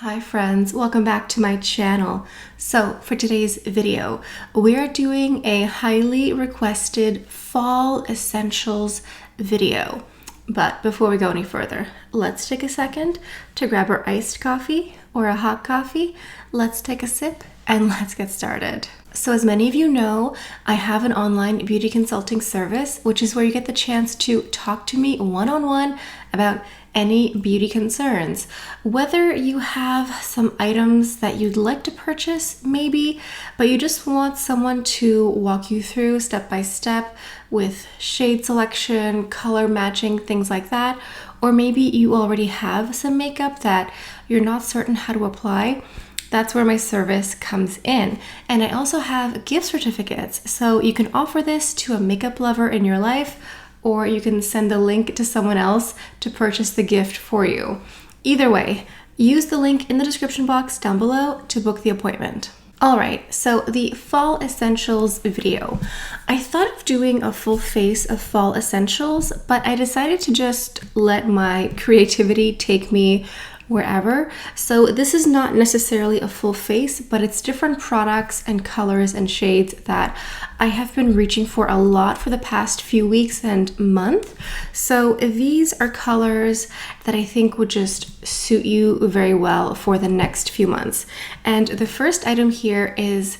Hi friends, welcome back to my channel. So for today's video, we are doing a highly requested fall essentials video. But before we go any further, let's take a second to grab our iced coffee or a hot coffee. Let's take a sip and let's get started. So as many of you know, I have an online beauty consulting service, which is where you get the chance to talk to me one-on-one about any beauty concerns. Whether you have some items that you'd like to purchase, maybe, but you just want someone to walk you through step by step with shade selection, color matching, things like that, or maybe you already have some makeup that you're not certain how to apply, that's where my service comes in. And I also have gift certificates, so you can offer this to a makeup lover in your life, or you can send the link to someone else to purchase the gift for you. Either way, use the link in the description box down below to book the appointment. All right, so the fall essentials video. I thought of doing a full face of fall essentials, but I decided to just let my creativity take me wherever. So this is not necessarily a full face, but it's different products and colors and shades that I have been reaching for a lot for the past few weeks and month. So these are colors that I think would just suit you very well for the next few months. And the first item here is,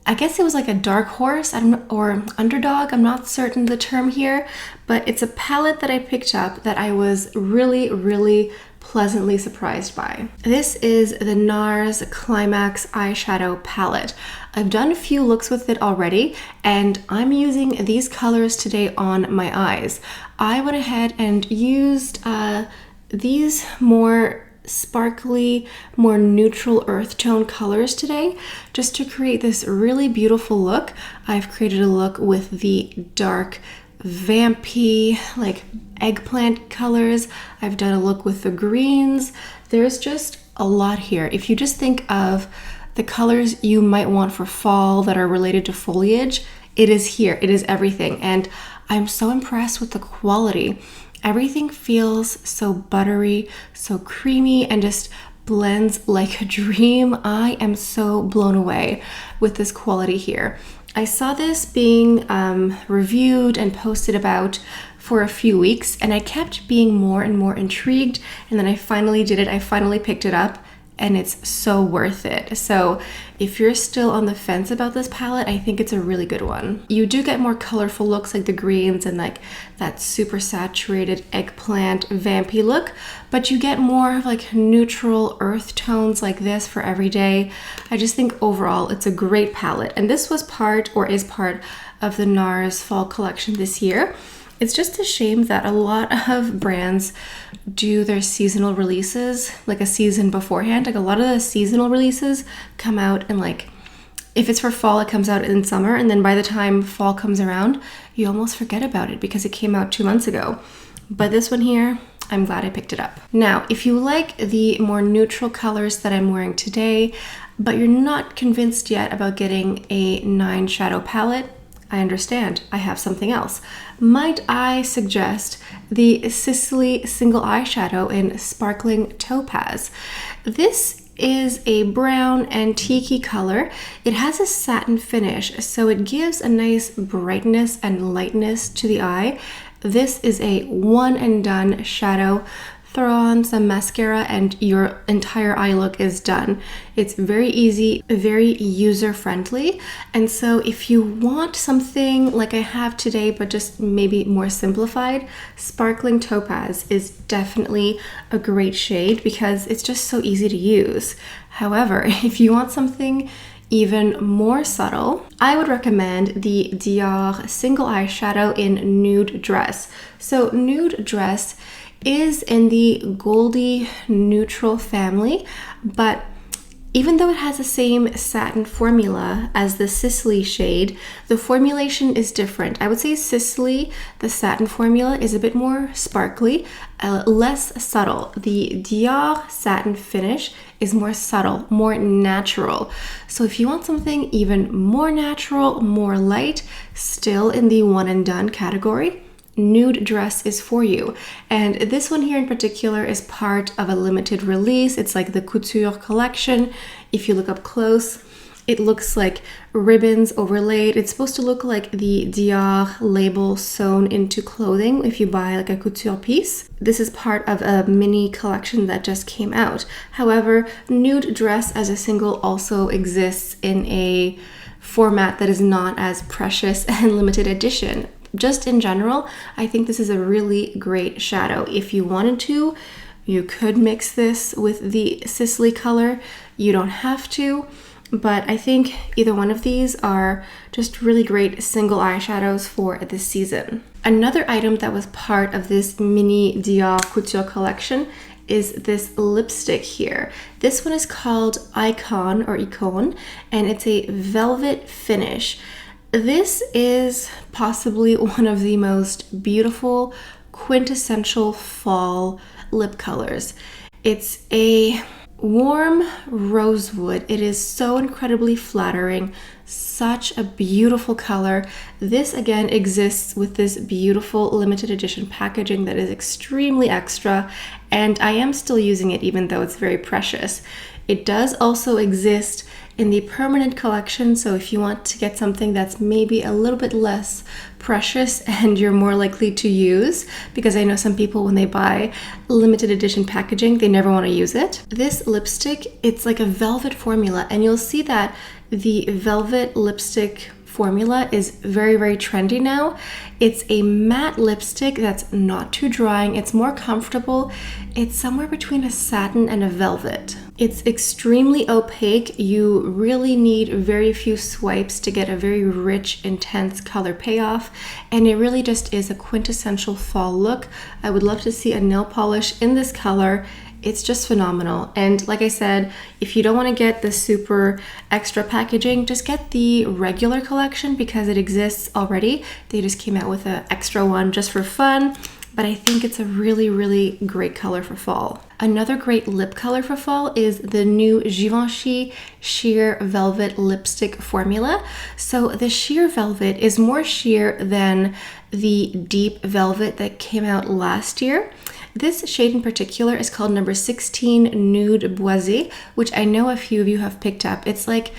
I guess it was like a dark horse or underdog, I'm not certain the term here, but it's a palette that I picked up that I was really pleasantly surprised by. This is the Nars Climax eyeshadow palette. I've done a few looks with it already, and I'm using these colors today on my eyes. I went ahead and used these more sparkly, more neutral earth tone colors today just to create this really beautiful look. I've created a look with the dark vampy, like eggplant colors. I've done a look with the greens. There's just a lot here. If you just think of the colors you might want for fall that are related to foliage, it is here. It is everything. And I'm so impressed with the quality. Everything feels so buttery, so creamy, and just blends like a dream. I am so blown away with this quality here. I saw this being reviewed and posted about for a few weeks, and I kept being more and more intrigued, and then I finally did it. I finally picked it up, and it's so worth it. So if you're still on the fence about this palette, I think it's a really good one. You do get more colorful looks like the greens and like that super saturated eggplant vampy look, but you get more of like neutral earth tones like this for every day. I just think overall it's a great palette, and this was part or is part of the Nars fall collection this year. It's just a shame that a lot of brands do their seasonal releases like a season beforehand. Like a lot of the seasonal releases come out and like, if it's for fall, it comes out in summer, and then by the time fall comes around, you almost forget about it because it came out 2 months ago. But this one here, I'm glad I picked it up. Now, if you like the more neutral colors that I'm wearing today, but you're not convinced yet about getting a 9 shadow palette, I understand. I have something else. Might I suggest the Sisley single eyeshadow in Sparkling Topaz? This is a brown antique color. It has a satin finish, so it gives a nice brightness and lightness to the eye. This is a one and done shadow. Throw on some mascara and your entire eye look is done. It's very easy, very user-friendly. And so if you want something like I have today, but just maybe more simplified, Sparkling Topaz is definitely a great shade because it's just so easy to use. However, if you want something even more subtle, I would recommend the Dior single eyeshadow in Nude Dress. So Nude Dress is in the goldy neutral family, but even though it has the same satin formula as the Sisley shade, the formulation is different. I would say Sisley, the satin formula, is a bit more sparkly, less subtle. The Dior satin finish is more subtle, more natural. So if you want something even more natural, more light, still in the one and done category, nude dress is for you. And this one here in particular is part of a limited release. It's like the Couture collection. If you look up close, it looks like ribbons overlaid. It's supposed to look like the Dior label sewn into clothing if you buy like a couture piece. This is part of a mini collection that just came out. However, nude dress as a single also exists in a format that is not as precious and limited edition. Just in general, I think this is a really great shadow. If you wanted to, you could mix this with the Sisley color. You don't have to. But I think either one of these are just really great single eyeshadows for this season. Another item that was part of this mini Dior Couture collection is this lipstick here. This one is called Icon or Icon, and it's a velvet finish. This is possibly one of the most beautiful, quintessential fall lip colors. It's a warm rosewood. It is so incredibly flattering, such a beautiful color. This again exists with this beautiful limited edition packaging that is extremely extra, and I am still using it even though it's very precious. It does also exist in the permanent collection, so if you want to get something that's maybe a little bit less precious and you're more likely to use, because I know some people when they buy limited edition packaging, they never want to use it. This lipstick, it's like a velvet formula, and you'll see that the velvet lipstick formula is very, very trendy now. It's a matte lipstick that's not too drying. It's more comfortable. It's somewhere between a satin and a velvet. It's extremely opaque. You really need very few swipes to get a very rich, intense color payoff. And it really just is a quintessential fall look. I would love to see a nail polish in this color. It's just phenomenal. And like I said, if you don't want to get the super extra packaging, just get the regular collection because it exists already. They just came out with an extra one just for fun, but I think it's a really, really great color for fall. Another great lip color for fall is the new Givenchy Sheer Velvet Lipstick formula. So the sheer velvet is more sheer than the deep velvet that came out last year. This shade in particular is called number 16 Nude Boisé, which I know a few of you have picked up. It's like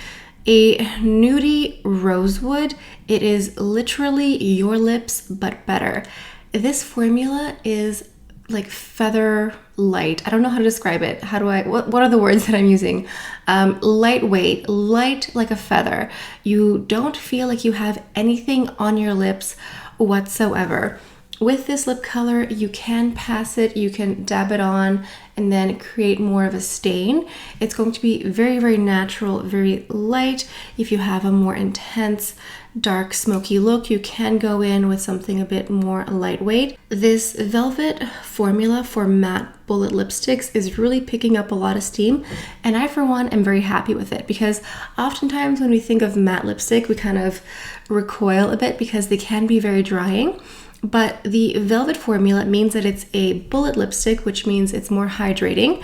a nudie rosewood. It is literally your lips, but better. This formula is like feather light. I don't know how to describe it. What are the words that I'm using? Lightweight, light like a feather. You don't feel like you have anything on your lips whatsoever. With this lip color, you can pass it, you can dab it on, and then create more of a stain. It's going to be very, very natural, very light. If you have a more intense, dark, smoky look, you can go in with something a bit more lightweight. This velvet formula for matte bullet lipsticks is really picking up a lot of steam, and I, for one, am very happy with it because oftentimes when we think of matte lipstick, we kind of recoil a bit because they can be very drying. But the velvet formula means that it's a bullet lipstick, which means it's more hydrating,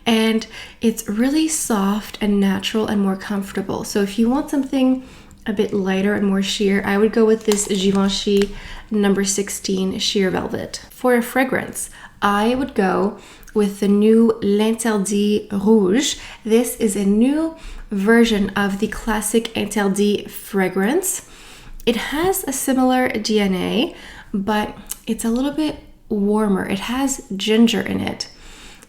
and it's really soft and natural and more comfortable. So if you want something a bit lighter and more sheer, I would go with this Givenchy number 16 Sheer Velvet. For a fragrance, I would go with the new L'Interdit Rouge. This is a new version of the classic Interdit fragrance. It has a similar DNA, but it's a little bit warmer. It has ginger in it.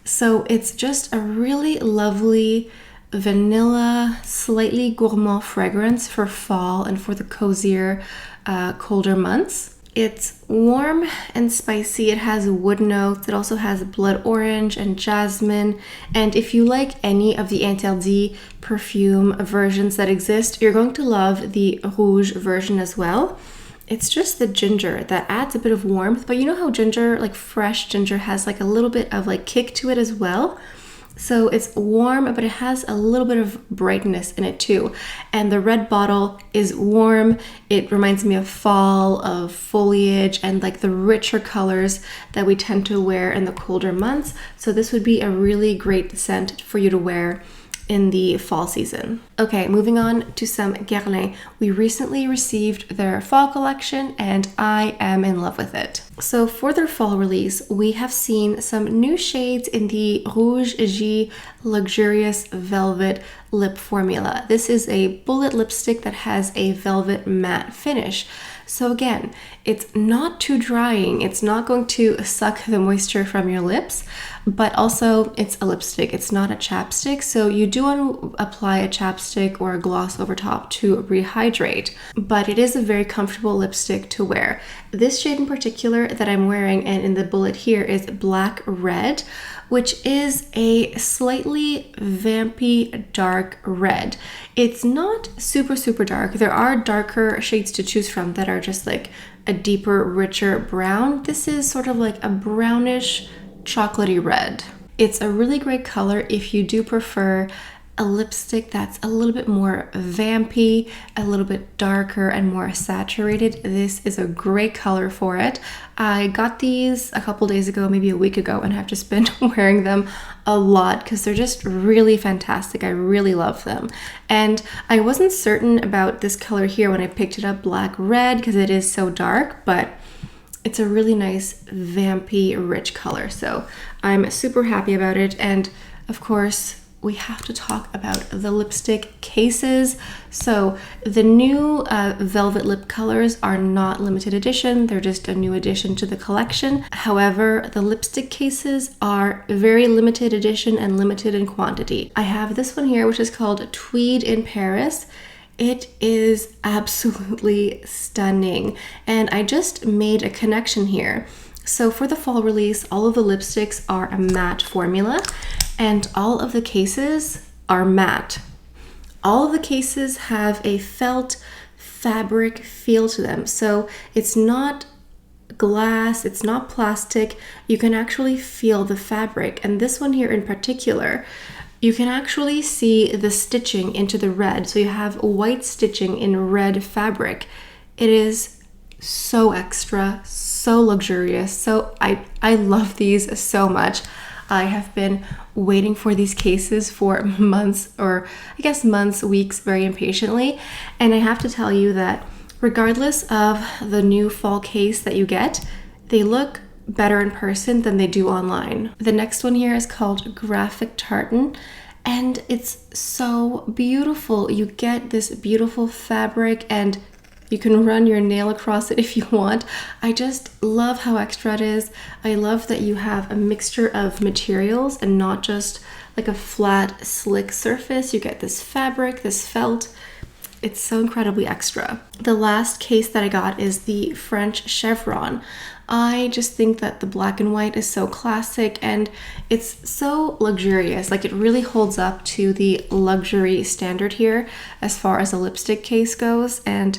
So it's just a really lovely vanilla, slightly gourmand fragrance for fall and for the cozier, colder months. It's warm and spicy. It has wood notes. It also has blood orange and jasmine. And if you like any of the Interdit perfume versions that exist, you're going to love the Rouge version as well. It's just the ginger that adds a bit of warmth, but you know how ginger, like fresh ginger, has like a little bit of like kick to it as well. So it's warm, but it has a little bit of brightness in it too. And the red bottle is warm. It reminds me of fall, of foliage, and like the richer colors that we tend to wear in the colder months. So this would be a really great scent for you to wear in the fall season. Okay, moving on to some Guerlain. We recently received their fall collection and I am in love with it. So for their fall release, we have seen some new shades in the Rouge Luxurious Velvet Lip Formula. This is a bullet lipstick that has a velvet matte finish. So again, it's not too drying. It's not going to suck the moisture from your lips, but also it's a lipstick. It's not a chapstick. So you do want to apply a chapstick or a gloss over top to rehydrate, but it is a very comfortable lipstick to wear. This shade in particular that I'm wearing and in the bullet here is Black Red, which is a slightly vampy dark red. It's not super dark. There are darker shades to choose from that are just like a deeper, richer brown. This is sort of like a brownish, chocolatey red. It's a really great color if you do prefer a lipstick that's a little bit more vampy, a little bit darker and more saturated. This is a great color for it. I got these a couple days ago, maybe a week ago, and I've just been wearing them a lot because they're just really fantastic. I really love them. And I wasn't certain about this color here when I picked it up, Black Red, because it is so dark, but it's a really nice vampy rich color. So I'm super happy about it. And of course, we have to talk about the lipstick cases. So the new velvet lip colors are not limited edition. They're just a new addition to the collection. However, the lipstick cases are very limited edition and limited in quantity. I have this one here, which is called Tweed in Paris. It is absolutely stunning. And I just made a connection here. So for the fall release, all of the lipsticks are a matte formula and all of the cases are matte. All of the cases have a felt fabric feel to them. So it's not glass, it's not plastic. You can actually feel the fabric. And this one here in particular, you can actually see the stitching into the red. So you have white stitching in red fabric. It is so extra, so luxurious. So I love these so much. I have been waiting for these cases for months, or I guess months, weeks, very impatiently. And I have to tell you that regardless of the new fall case that you get, they look better in person than they do online. The next one here is called Graphic Tartan, and it's so beautiful. You get this beautiful fabric and you can run your nail across it if you want. I just love how extra it is. I love that you have a mixture of materials and not just like a flat, slick surface. You get this fabric, this felt. It's so incredibly extra. The last case that I got is the French Chevron. I just think that the black and white is so classic and it's so luxurious. Like it really holds up to the luxury standard here as far as a lipstick case goes. And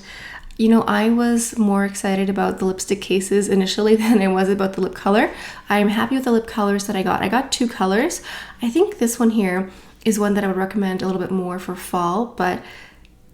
you know, I was more excited about the lipstick cases initially than I was about the lip color. I'm happy with the lip colors that I got. I got 2 colors. I think this one here is one that I would recommend a little bit more for fall, but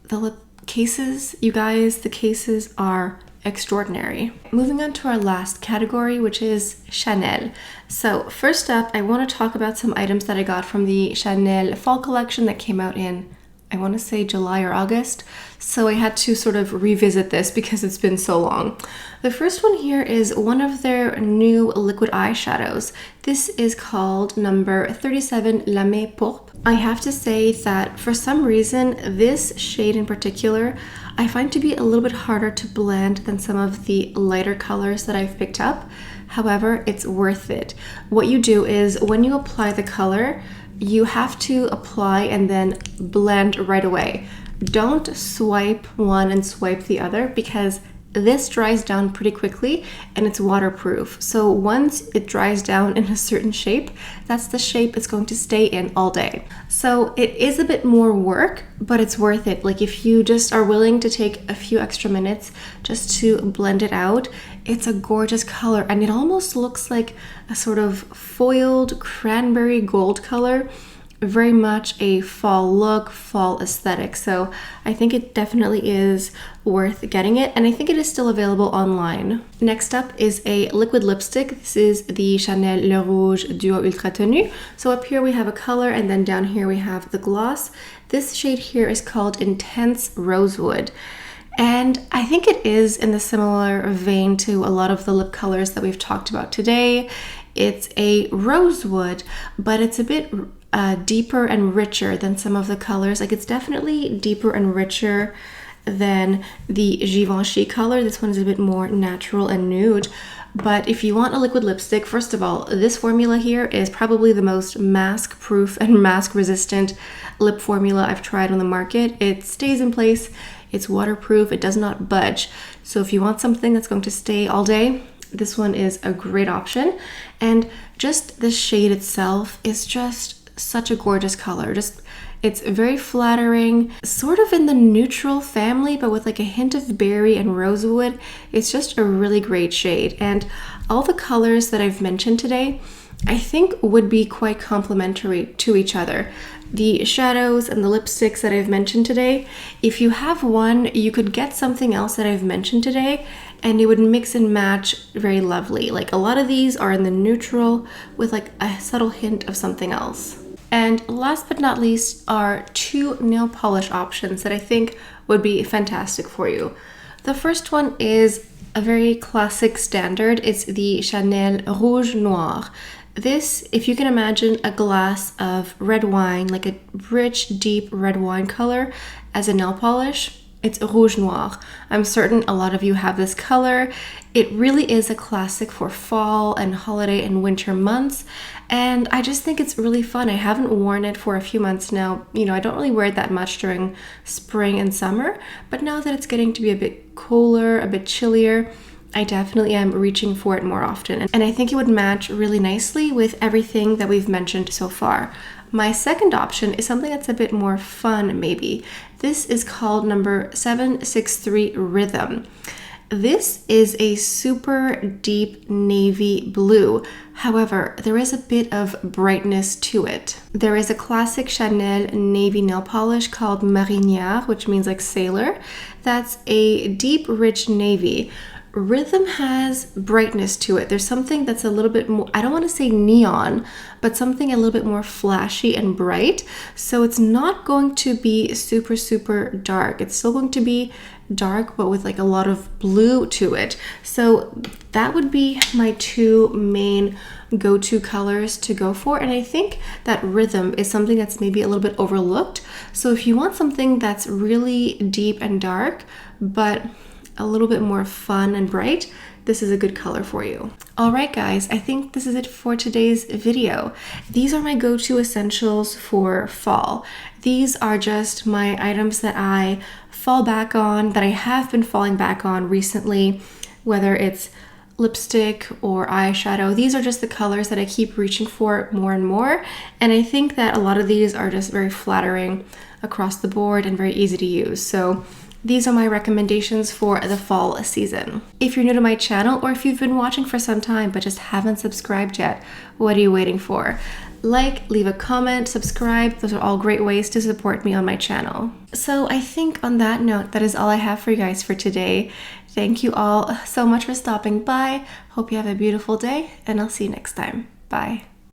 the lip cases, you guys, the cases are extraordinary. Moving on to our last category, which is Chanel. So first up, I want to talk about some items that I got from the Chanel fall collection that came out in, I want to say July or August. So I had to sort of revisit this because it's been so long. The first one here is one of their new liquid eyeshadows. This is called number 37 Lamé Pourpre. I have to say that for some reason, this shade in particular, I find to be a little bit harder to blend than some of the lighter colors that I've picked up. However, it's worth it. What you do is when you apply the color, you have to apply and then blend right away. Don't swipe one and swipe the other because this dries down pretty quickly and it's waterproof. So once it dries down in a certain shape, that's the shape it's going to stay in all day. So it is a bit more work, but it's worth it. Like if you just are willing to take a few extra minutes just to blend it out, it's a gorgeous color and it almost looks like a sort of foiled cranberry gold color. very much a fall look, fall aesthetic. So I think it definitely is worth getting it, and I think it is still available online. Next up is a liquid lipstick. This is the Chanel Le Rouge Duo Ultra Tenue. So up here we have a color, and then down here we have the gloss. This shade here is called Intense Rosewood. And I think it is in the similar vein to a lot of the lip colors that we've talked about today. It's a rosewood, but it's a bit deeper and richer than some of the colors. Like, it's definitely deeper and richer than the Givenchy color. This one is a bit more natural and nude. But if you want a liquid lipstick, first of all, this formula here is probably the most mask proof and mask resistant lip formula I've tried on the market. It stays in place. It's waterproof, it does not budge. So if you want something that's going to stay all day, this one is a great option. And just the shade itself is just such a gorgeous color. It's very flattering, sort of in the neutral family, but with like a hint of berry and rosewood. It's just a really great shade. And all the colors that I've mentioned today, I think would be quite complementary to each other. The shadows and the lipsticks that I've mentioned today, if you have one, you could get something else that I've mentioned today and it would mix and match very lovely. Like, a lot of these are in the neutral with like a subtle hint of something else. And last but not least are two nail polish options that I think would be fantastic for you. The first one is a very classic standard. It's the Chanel Rouge Noir. This, if you can imagine a glass of red wine, like a rich, deep red wine color as a nail polish, it's Rouge Noir. I'm certain a lot of you have this color. It really is a classic for fall and holiday and winter months. And I just think it's really fun. I haven't worn it for a few months now. You know, I don't really wear it that much during spring and summer, but now that it's getting to be a bit cooler, a bit chillier, I definitely am reaching for it more often. And I think it would match really nicely with everything that we've mentioned so far. My second option is something that's a bit more fun, maybe. This is called number 763 Rhythm. This is a super deep navy blue. However, there is a bit of brightness to it. There is a classic Chanel navy nail polish called Première, which means like sailor. That's a deep, rich navy. Rhythm has brightness to it. There's something that's a little bit more, I don't want to say neon, but something a little bit more flashy and bright. So it's not going to be super, super dark. It's still going to be dark, but with like a lot of blue to it. So that would be my two main go-to colors to go for. And I think that Rhythm is something that's maybe a little bit overlooked. So if you want something that's really deep and dark, but a little bit more fun and bright, this is a good color for you. All right, guys, I think this is it for today's video. These are my go-to essentials for fall. These are just my items that I fall back on, that I have been falling back on recently, whether it's lipstick or eyeshadow. These are just the colors that I keep reaching for more and more. And I think that a lot of these are just very flattering across the board and very easy to use. So these are my recommendations for the fall season. If you're new to my channel, or if you've been watching for some time but just haven't subscribed yet, what are you waiting for? Like, leave a comment, subscribe. Those are all great ways to support me on my channel. So I think on that note, that is all I have for you guys for today. Thank you all so much for stopping by. Hope you have a beautiful day, and I'll see you next time. Bye.